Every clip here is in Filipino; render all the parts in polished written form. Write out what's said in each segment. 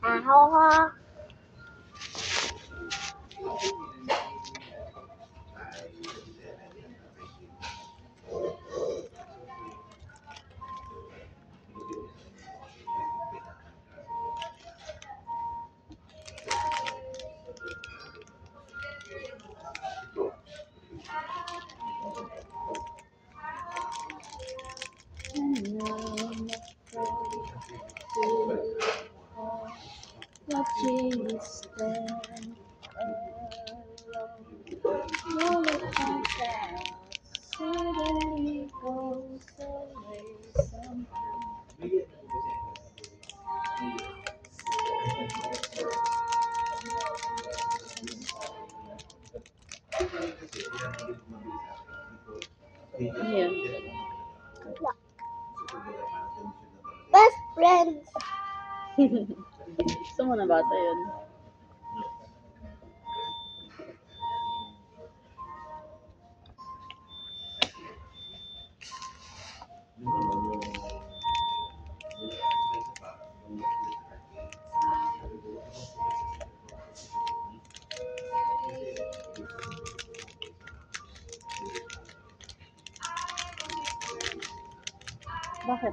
Ahaw ha. Watching you stand alone, no matter suddenly goes away somehow. Yan. Best friends. Gusto mo nabasa yun? Bakit?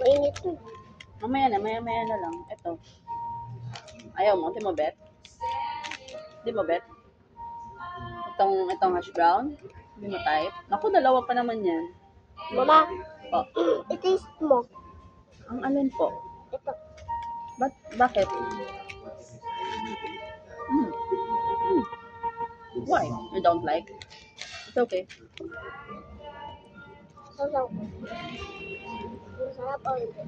Mainit to. Mamaya na lang. Ito. Ayaw mo? Di mo bet? Di mo bet? Itong hash brown? Di mo type? Naku, dalawa pa naman yan. Mama, i-taste mo. Ang alin po? Ito. Bakit? Why? You don't like? It's okay. Masarap o hindi?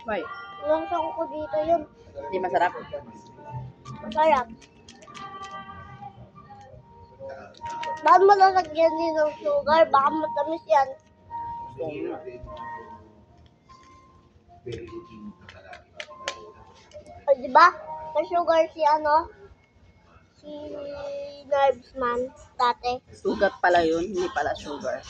Why? Walang ko dito yun. Hindi masarap? Masarap. Bakit mo lalagyan din ng sugar? Baka matamis yan. O, diba? May sugar si si Nervesman dati. Sugat pala yun, hindi pala sugar.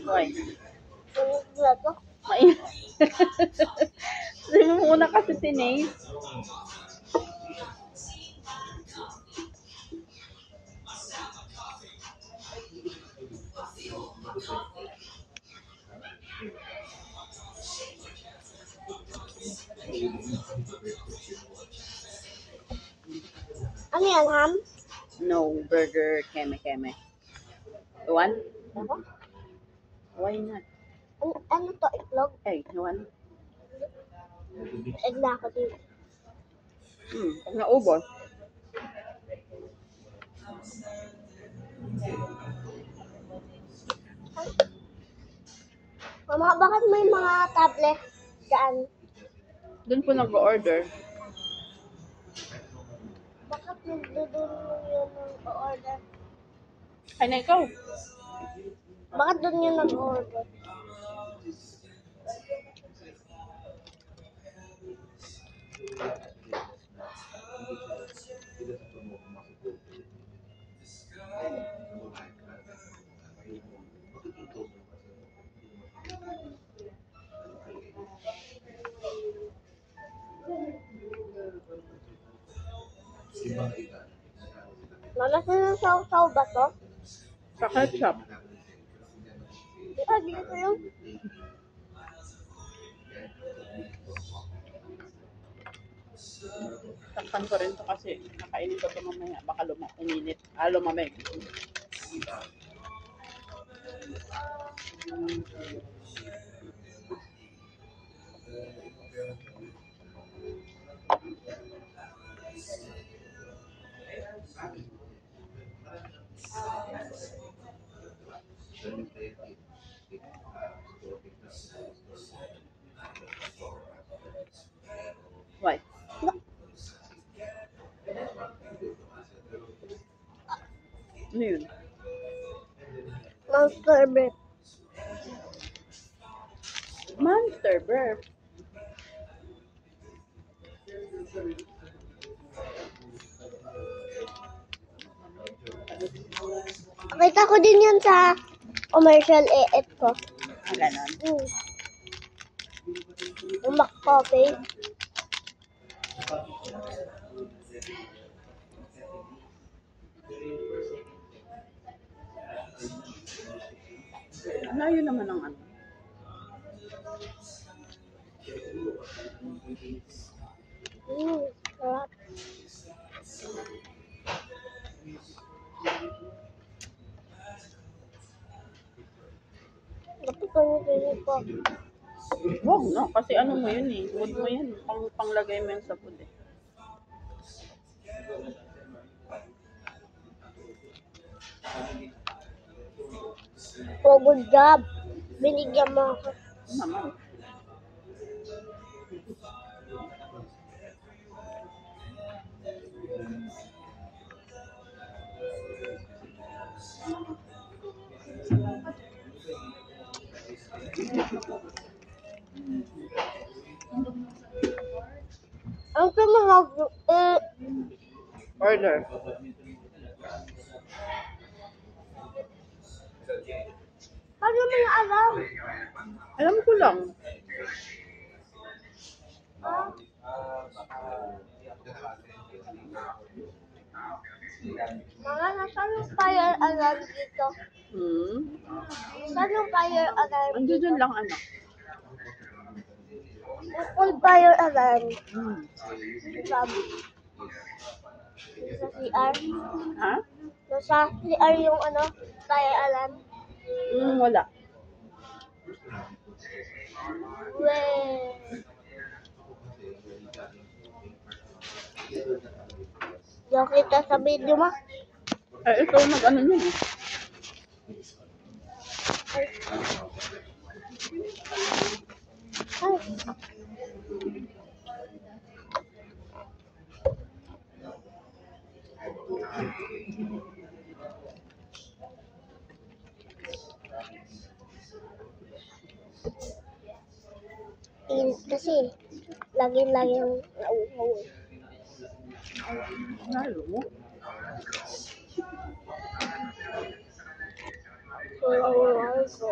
Why? Mainit. Sabi mo muna kasi tinaste. Ano yan, ham? No, burger, keme. You want? Why not? Ano to, itlog? Egg, you want? Egg na ako dito. Pag naubos. Mama, bakit may mga tablet dyan? Doon po nag-order. Bakit doon yung nag-order? Ay na ikaw. Bakit doon yung nag-order? Malasa ng saw-saw ba to? Sa ketchup. Dito yung... Takpan ko rin to kasi nakainin ko ito mamaya. Baka uminit. Lumamig. Why? Ano yun? Monster breath. Monster burp. Nakita ko din yun sa commercial e-et ko. Ganon. Umak coffee. Ano yun naman ang ano? Sarap. Dapat ko yung ko. Wag na, kasi ano mo yun eh. Food mo yan. Panglagay mo yan sa food eh. Oh, good job. Binigyan mo ako. Naman. Ang sa mga Order. paano mo na alam? Alam ko lang. Mga nasaan yung fire alarm dito? Saan yung fire alarm? Ando dyan lang anak. Yung full fire alarm. Sabi. Sa CR. Ha? Nasa CR yung ano, fire alarm. Wala. Weh. Yung kita sa video mo. Ito nag-ano yun eh. Ay. Kasi lagi-laging nauuhaw. Lalo mo. Nauuhaw ko.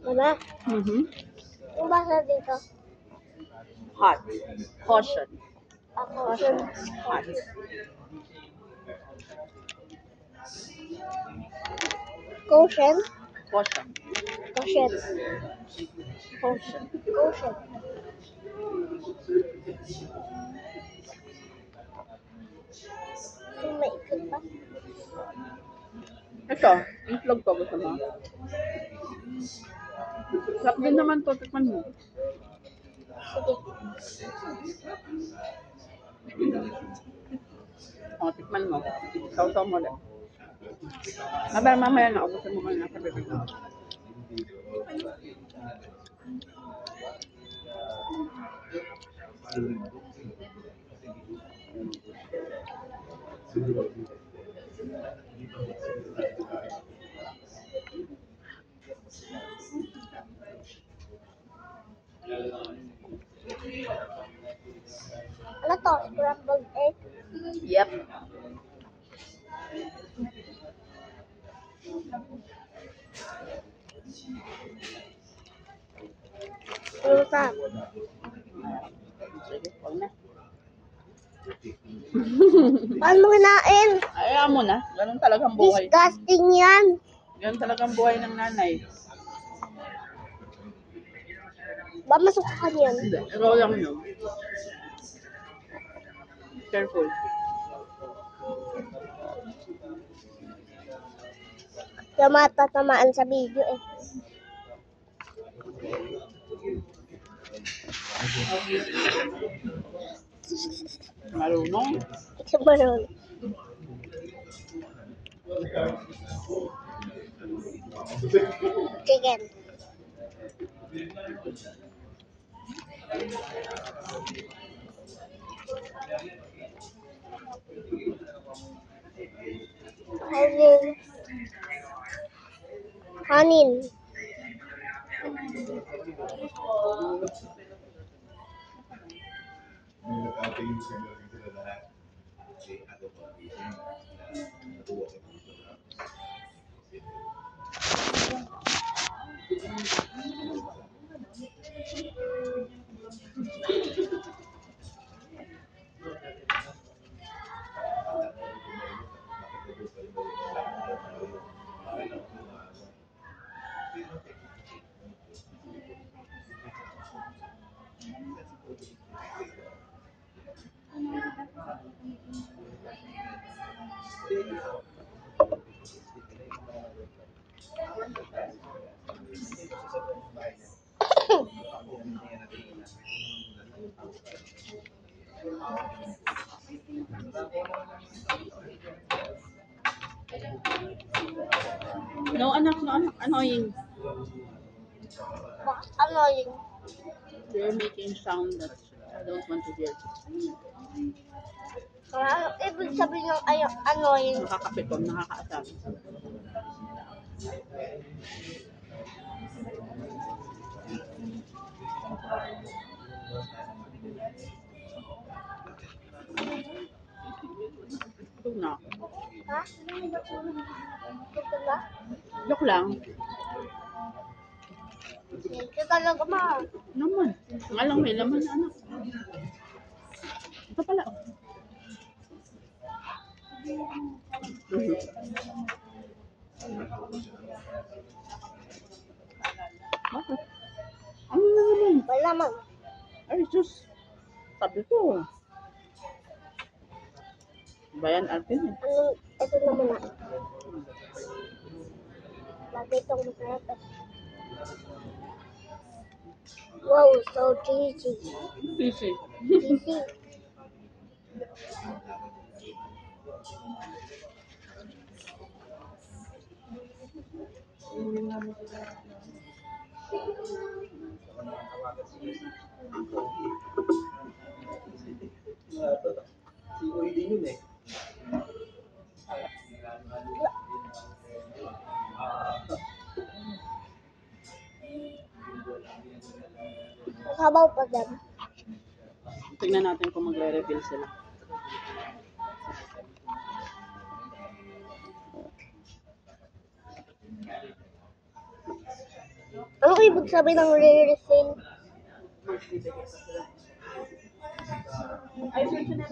Mama, yung basa dito. Hot. Caution. Caution. Hot. Caution. Caution. Caution. Caution. Caution. Yung may ikot pa. Ito, itlog ko. Gusto mo? Sarap din naman to. Tikman mo. Sige. O, tikman mo. Sausaw mo ulit. Mamaya na. Ubusin mo muna. Sabi ko na. to? Scrambled egg? Yep. Lusa. Sige, huwag na. Paano mo kinain? Ayaw mo na. Ganun talagang buhay. Disgusting yan. Ganun talagang buhay ng nanay. Ba masukan yan? Hindi. Ikaw lang yun. Careful. Kaya matatamaan sa video eh. Marunong. Ikaw maroon. Chicken. Kanin. No, anak, no, anak. Annoying. Ano yun? They're making sound that I don't want to hear. Ano ibig sabihin ng ano yun? Nakakapikom, nakakaasar. Ito na. Ha? Ito ba? Joke lang. Ito talaga ma. Naman. Nga lang may laman na anak. Ito pala. Bakit? Ano na naman? Wala man. Ay, sus. Sabi ko. Bayan Alvin eh. Ano, ito naman na. Bakit itong masarap eh. Wow, so cheesy. Sisi. Cheesy. Sabaw pa dyan. Tingnan natin kung magre-reveal sila. Ano ibig sabihin ng re-refill? Ay, search na.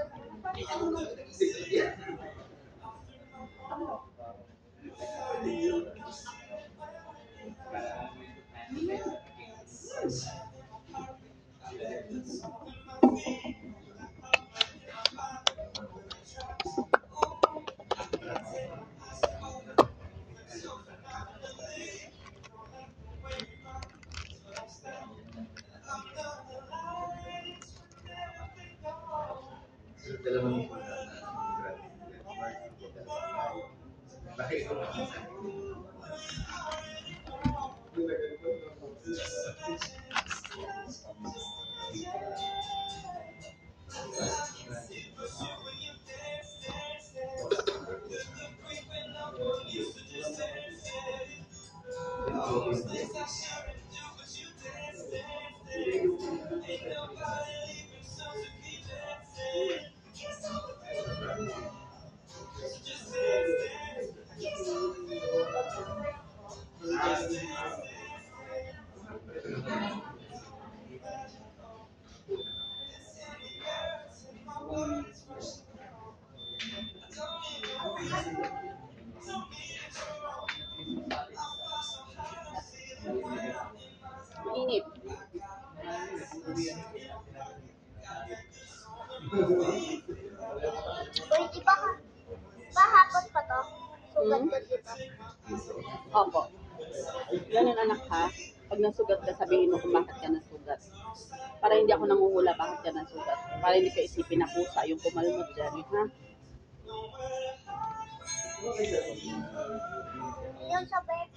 Inip. Uy, di ba hapon pa to? Sugat Hmm? ka dito. Opo. Yan yung anak ha. Pag nasugat ka, sabihin mo kung bakit ka nasugat. Para hindi ako nanguhula bakit ka nasugat. Para hindi ka isipin na pusa yung kumalmot dyan. Ha? Yung sa bed.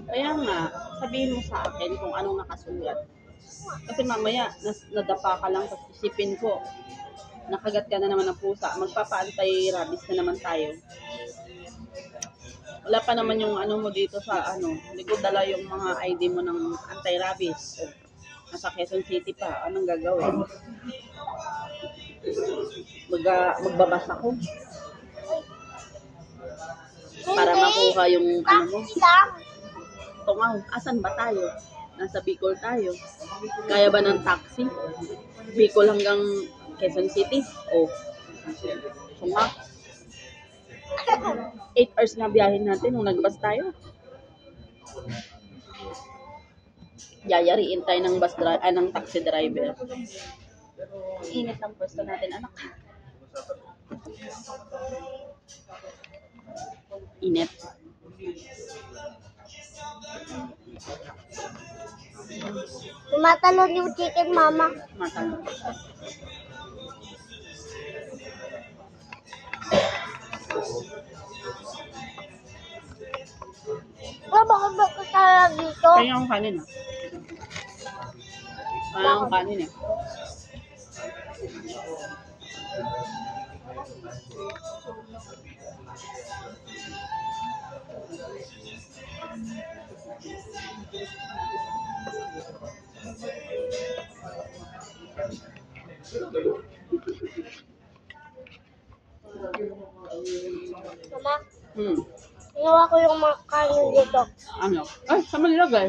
Kaya nga, sabihin mo sa akin kung anong nakasugat. Kasi mamaya, nadapa ka lang, tapos isipin ko, nakagat ka na naman ng pusa, magpapa-antay rabies na naman tayo. Wala pa naman yung ano mo dito sa ano, hindi ko dala yung mga ID mo ng anti-rabies. Nasa Quezon City pa, anong gagawin? Magbabasa ko para makuha yung ano mo. Taxi lang. Tungaw, asan ba tayo? Nasa Bicol tayo. Kaya ba ng taxi? Bicol hanggang Quezon City? O, tungaw. 8 hours na biyahin natin nung nagbas tayo. Yayariin tayo ng ng taxi driver. Init ang pwesto natin, anak. Init. Tumatalon yung chicken, mama. Matang. Bakit ba ko tala dito? Kaya yung kanin ah. Kaya yung kanin eh. Mama, Hmm. ginawa ko yung kanin dito. Ano? Ay, saan mo nilagay?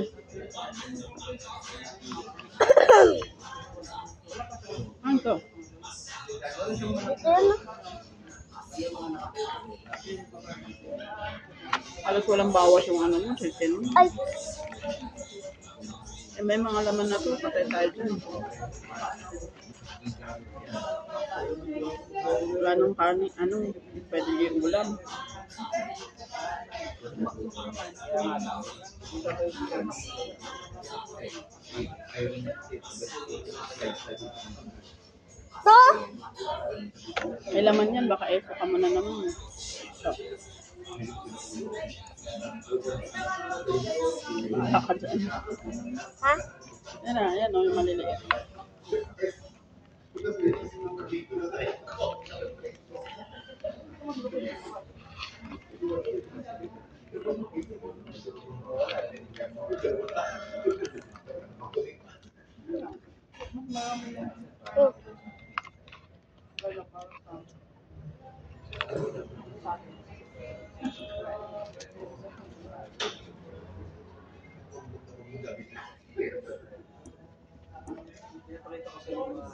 Ano to? Dito yan. Halos walang bawas yung ano mo, chicken mo. Ay, Eh, may mga laman na to, patay tayo dyan. Wala nung kanin, ano, pwede yung ulam. to? May laman yan, baka eso ka muna naman. So. Baka dyan. Ha? Yan na, yan o, yung maliliit.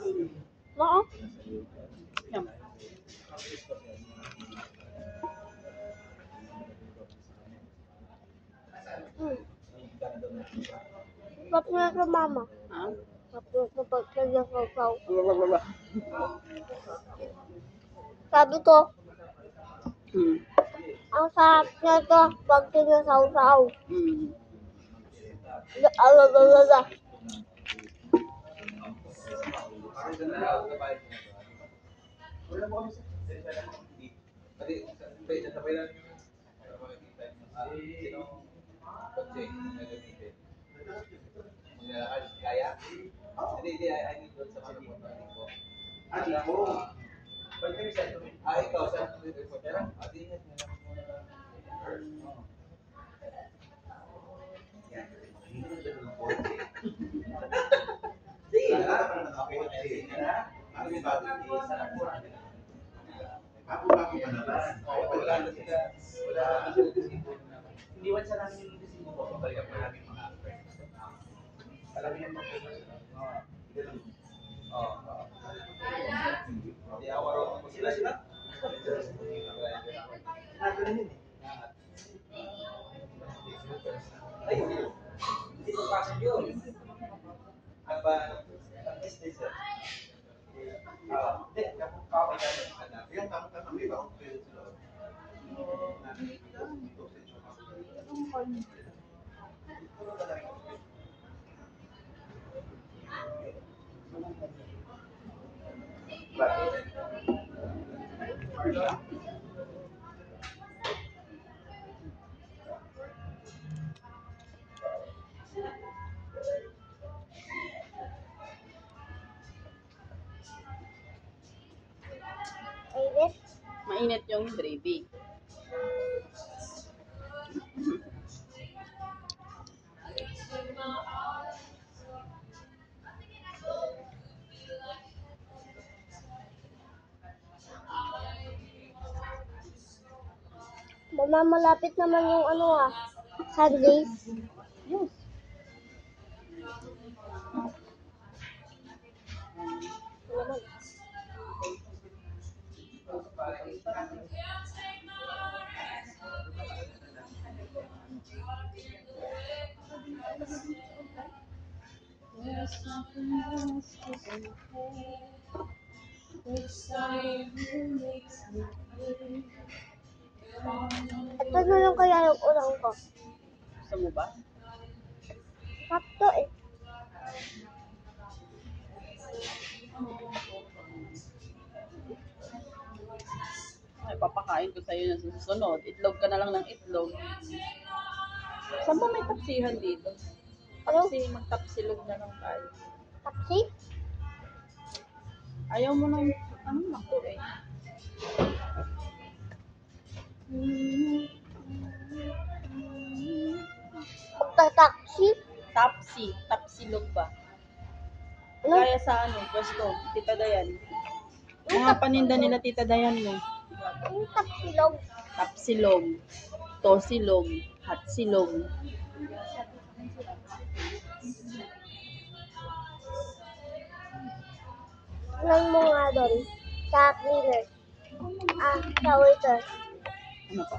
Hmm. Oo. Yan. Tapos na sa mama. Ha? Tapos na pagkaya sa saw. Blablabla. Sabi ko, Hmm. ang sarap na to pag sinasaw-saw. Hmm. Alalala. Init. Mainit yung gravy. Mama, malapit naman yung ano Sundays. Yes. Naman. Ito na lang kaya yung ulang ko. Gusto mo ba? Sakto eh. Ay, papakain ko sa'yo na susunod. Itlog ka na lang ng itlog. Saan ba may tapsihan dito? Ano? Tapsi, magtapsilog na lang tayo. Tapsi? Ayaw mo nang, ano naku eh. Magta-taxi? Tapsi, tapsilog ba? Ano? Kaya sa ano, pwesto, Tita Dayan. Mga paninda nila Tita Dayan mo. Yung tapsilog. Tapsilog, tosilog, hatsilog. Tingnan mo nga doon. Sa cleaner. Sa waiter. Ano pa?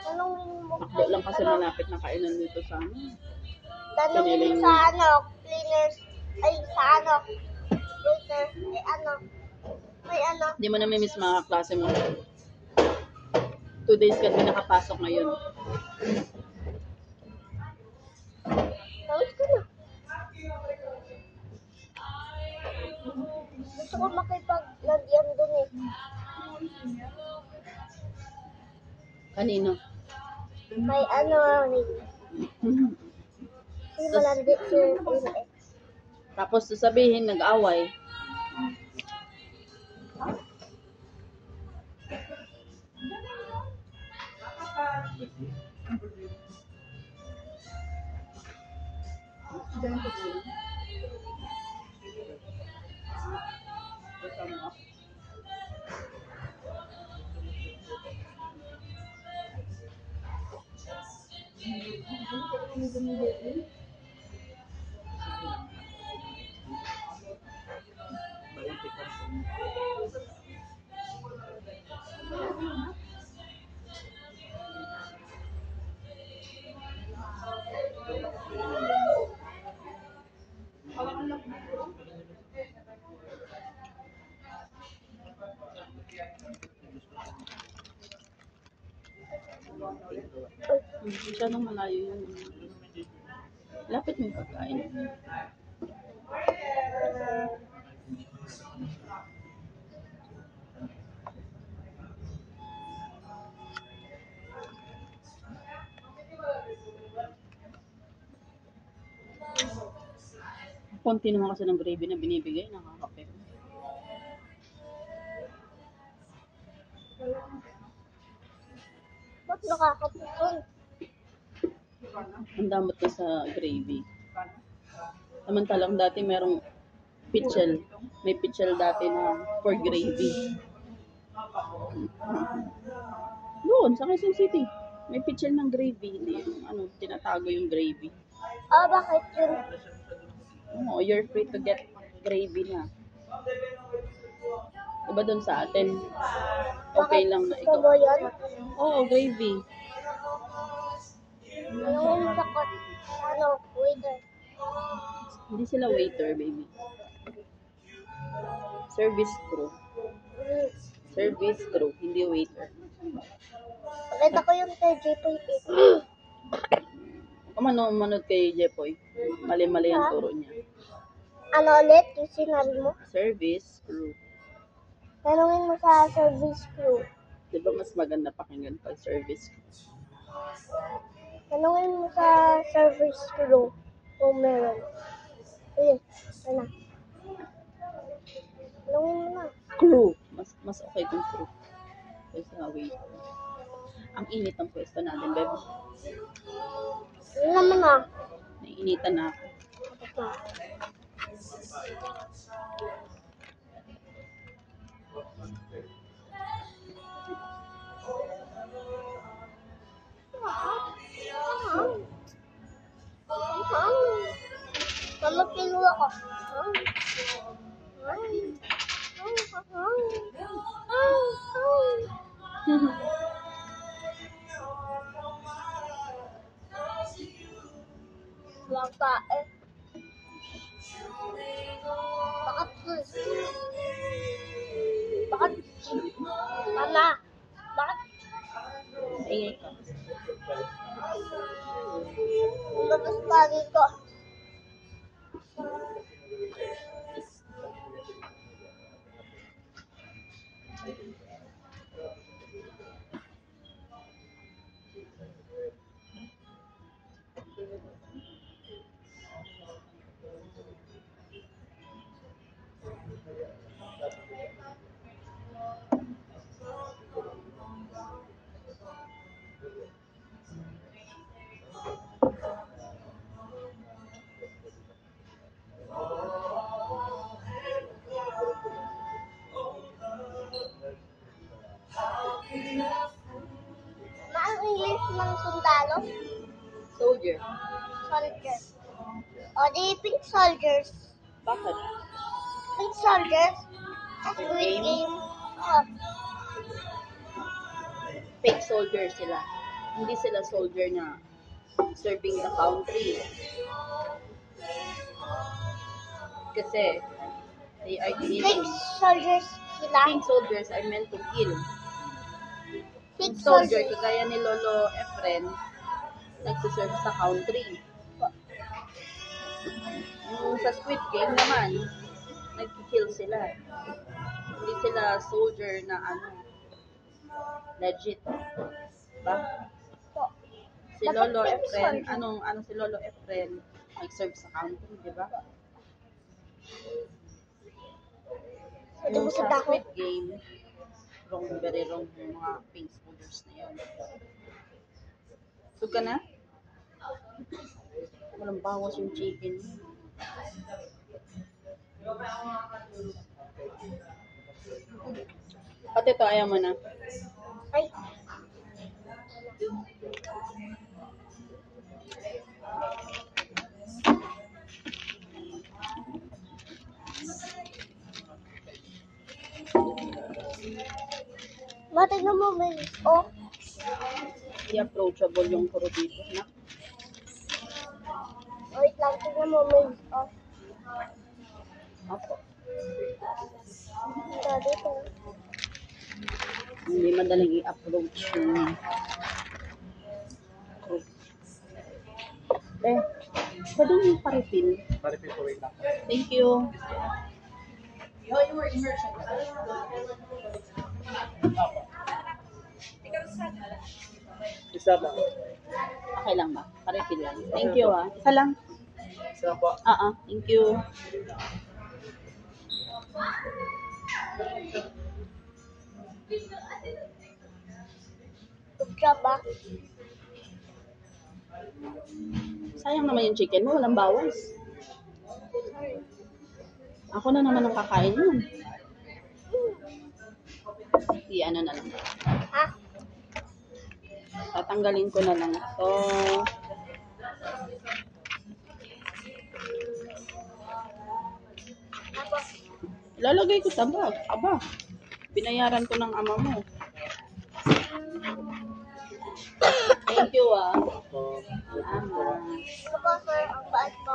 Tanongin mo. Takbo lang kasi malapit na kainan dito sa amin. Tanongin mo sa cleaners. Ay, sa waiter. May Hindi mo namimiss mga klase mo. 2 days ka din nakapasok ngayon. Tawag ko na. Gusto ko makipaglagyan doon eh. Kanino? May Kasi malandi siya eh. Tapos sasabihin, nag-away. Masyadong malayo yun. Lapit mo yung pagkain. Konti naman kasi ng gravy na binibigay, nakakape. Ba't nakakapukol? Ang damot na sa gravy. Samantalang dati merong pichel. May pichel dati na for gravy. Doon, sa Quezon City. May pichel ng gravy. Hindi yung tinatago yung gravy. Bakit yun? Oo, you're free to get gravy na. Diba doon sa atin? Okay lang na Gusto ikaw. mo yun? Oo, gravy. Yung sakot. Waiter. Hindi sila waiter, baby. Service crew. Service crew, hindi waiter. Maganda ko yung kay J.P. Manood kay Jepoy. Mali-mali ang turo niya. Ano ulit yung sinabi mo? Service crew. Tanungin mo sa service crew. Di ba mas maganda pakinggan pag service crew? Tanungin mo sa service crew kung meron. Sige, ano? Tanungin mo na. Crew. Mas okay kung crew. Kaysa waiter. Ang init ng pwesto natin, babe. Ano naman na? Naiinitan na ako. Mama, kinuha ko. Langka eh. Bakit? Bakit? Mama, bakit? Ingay ka. Lumabas pa dito. Ang English ng sundalo? Soldier. Soldiers. O di pink soldiers. Bakit? Pink soldiers? Squid Game. Oh, Fake soldier sila. Hindi sila soldier na serving the country. Kasi they are pink killing. soldiers sila. Pink soldiers are meant to kill. Pink Soldier, soldiers. kagaya ni Lolo Efren, nagsiserve sa country. Yung sa Squid Game naman, nagkikill sila. Hindi sila soldier na legit. Diba? Si Lolo Efren, anong si Lolo Efren, nag-serve sa country, di ba? Yung sa Squid Game, very wrong yung mga pink soldiers na yun. Sug ka na? Walang bawas yung chicken. Pati ito, ayaw mo na. Ay, tingnan mo may oh. I-approachable yung puro dito. Na? Wait lang, tingnan mo may oh. Opo. Dito. Hindi madaling i-approach yung group. Pwede yung pa-refill. Pa-refill po, wait lang. Thank you. Isa ba? Okay lang ba? Pa-refill lang. Thank you ha. Isa lang. Isa po. Thank you. Good job ba? Sayang naman yung chicken mo. Walang bawas. Ako na naman ang kakain yun. Ano na lang. Ha? Tatanggalin ko na lang ito. Ilalagay ko sa bag. Aba, binayaran ko ng ama mo. Thank you So, Salamat. Ano po sir, ang bait ko.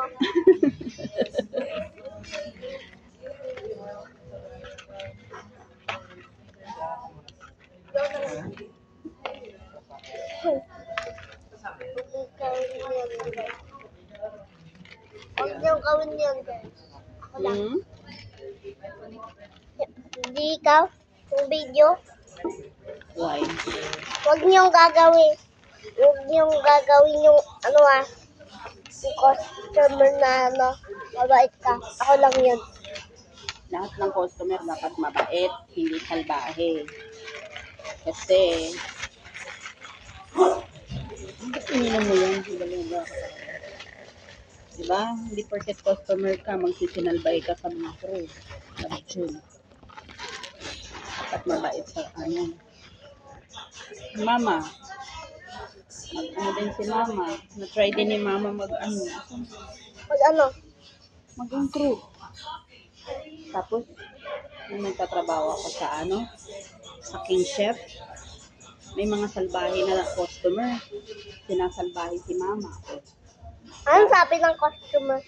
gagawin yun, guys. Ako lang. Hmm? Hindi ikaw, yung video. Why? Huwag niyong gagawin. Huwag niyong gagawin yung yung customer na mabait ka. Ako lang yun. Lahat ng customer dapat mabait, hindi salbahe. Kasi, bakit ininom mo yan? Diba? Hindi porket customer ka, magsisinalbay ka sa mga crew. Sabi dapat mabait sa Mama. Mag-ano din si Mama. Na-try din ni Mama Mag mag-improve. Tapos, nung nagtatrabaho ako sa sa King Chef, may mga salbahe na customer. Sinasalbahe si Mama. Anong sabi ng customer?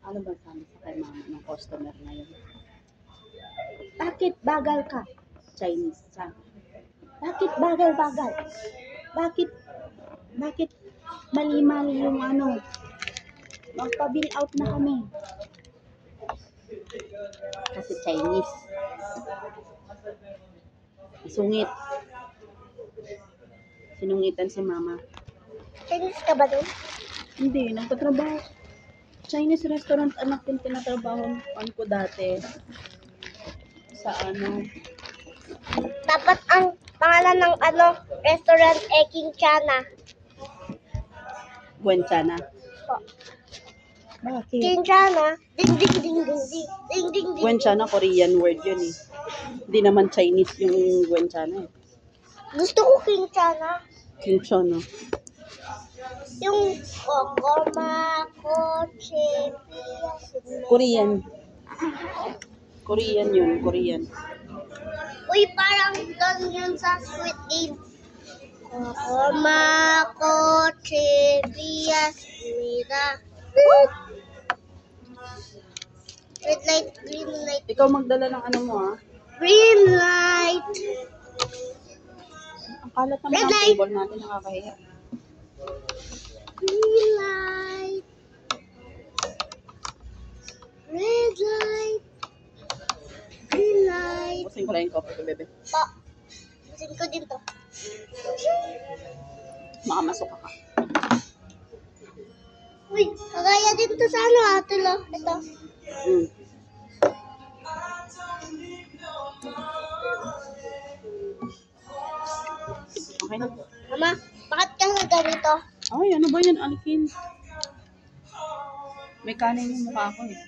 Ano ba sabi sa kay Mama ng customer na yun? Bakit bagal ka? Chinese siya. Bakit bagal-bagal? Bakit mali-mali yung magpa-bill out na kami. Kasi Chinese. Sungit. Sinungitan si Mama. Chinese ka ba dun? Hindi, nagtatrabaho. Chinese restaurant anak yung tinatrabahoan ko dati. Sa Dapat ang pangalan ng restaurant King Chana. Buenchana. Po. Bakit? King Chana. Ding ding ding ding ding ding ding ding. Buenchana, Korean word yun eh. Hindi naman Chinese yung Buenchana eh. Gusto ko King Chana. Kinchana. Yung kokoma, koche, Korean. Korean yun, Korean. Uy, parang doon yun sa Squid Game. Kokoma, koche, mira. Red light, green light. Ikaw magdala ng mo Green light. Ang kalat naman Red ang light. table natin, nakakahiya. Green light. Red light. Green light. Busin ko lang yung coffee ko, bebe. Pa. Busin ko din to. Makamasok ka. Uy, kagaya din to sa ate lo. Ito. Mm. Okay na. Mama, bakit ka na ganito? Ay, ano ba yan? Alikin. May kanin yung mukha ko eh.